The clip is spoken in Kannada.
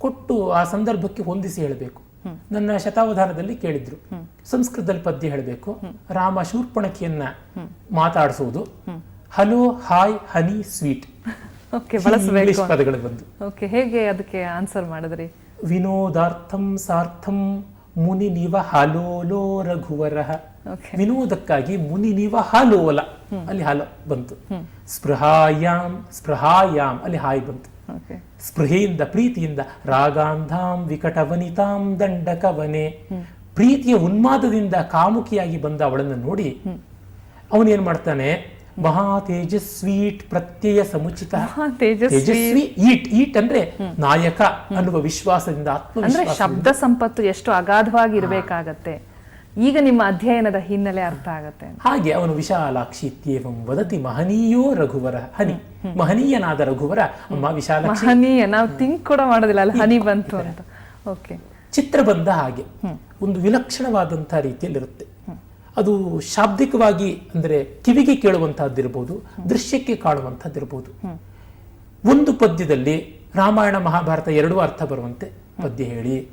ಕೊಟ್ಟು ಆ ಸಂದರ್ಭಕ್ಕೆ ಹೊಂದಿಸಿ ಹೇಳಬೇಕು. ನನ್ನ ಶತಾವಧಾನದಲ್ಲಿ ಕೇಳಿದ್ರು, ಸಂಸ್ಕೃತದಲ್ಲಿ ಪದ್ಯ ಹೇಳಬೇಕು, ರಾಮ ಶೂರ್ಪಣಕಿಯನ್ನ ಮಾತಾಡಿಸುವುದು, ಹಲೋ ಹಾಯ್ ಹನಿ ಸ್ವೀಟ್, ಇಂಗ್ಲಿಷ್ ಪದಗಳು ಬಂದು. ಹೇಗೆ ಅದಕ್ಕೆ ಆನ್ಸರ್ ಮಾಡಿದ್ರಿ? ವಿನೋದಾರ್ಥಂ ಸಾರ್ಥಂ ಮುನಿ ನಿವ ಹಲೋಲೋ ರಘುವರ. ವಿನೋದಕ್ಕಾಗಿ ಮುನಿ ನಿವ ಹಲೋಲ, ಅಲ್ಲಿ ಹಲೋ ಬಂತು. ಸ್ಪೃಹಾಯಾಮ್ ಸ್ಪೃಹಾಯಾಮ್, ಅಲ್ಲಿ ಹಾಯ್ ಬಂತು. ಸ್ಪೃಹೆಯಿಂದ ಪ್ರೀತಿಯಿಂದ ರಾಗಾಂಧಾಂ ವಿಕಟವನಿತಾಂ ದಂಡಕವನೆ, ಪ್ರೀತಿಯ ಉನ್ಮಾದದಿಂದ ಕಾಮುಕಿಯಾಗಿ ಬಂದ ಅವಳನ್ನು ನೋಡಿ ಅವನೇನ್ ಮಾಡ್ತಾನೆ, ಮಹಾ ತೇಜಸ್ವೀಟ್ ಪ್ರತ್ಯಯ ಸಮುಚಿತ. ತೇಜಸ್ವಿ ಈಟ್, ಈಟ್ ಅಂದ್ರೆ ನಾಯಕ ಅನ್ನುವ ವಿಶ್ವಾಸದಿಂದ, ಆತ್ಮವಿಶ್ವಾಸ. ಶಬ್ದ ಸಂಪತ್ತು ಎಷ್ಟು ಅಗಾಧವಾಗಿ ಇರಬೇಕಾಗತ್ತೆ, ಈಗ ನಿಮ್ಮ ಅಧ್ಯಯನದ ಹಿನ್ನೆಲೆ ಅರ್ಥ ಆಗತ್ತೆ. ಹಾಗೆ ಅವನು ವಿಶಾಲಾಕ್ಷಿ ಇತ್ಯೇವಂ ವದತಿ ಮಹನೀಯೋ ರಘುವರ. ಹನಿ, ಮಹನೀಯನಾದ ರಘುವರ. ಅಮ್ಮ ವಿಶಾಲಾಕ್ಷಿ, ಮಹನೀಯ ನಾವು ಥಿಂಕ್ ಕೂಡ ಮಾಡೋದಿಲ್ಲ, ಅಲ್ಲಿ ಹನಿ ಬಂತು ಅಂತ. ಓಕೆ, ಚಿತ್ರಬಂಧ ಹಾಗೆ ಒಂದು ವಿಲಕ್ಷಣವಾದಂತಹ ರೀತಿಯಲ್ಲಿರುತ್ತೆ. ಅದು ಶಾಬ್ದಿಕವಾಗಿ ಅಂದ್ರೆ ಕಿವಿಗೆ ಕೇಳುವಂತಹದ್ದಿರಬಹುದು, ದೃಶ್ಯಕ್ಕೆ ಕಾಣುವಂತಹದ್ದಿರಬಹುದು. ಒಂದು ಪದ್ಯದಲ್ಲಿ ರಾಮಾಯಣ ಮಹಾಭಾರತ ಎರಡೂ ಅರ್ಥ ಬರುವಂತೆ ಪದ್ಯ ಹೇಳಿ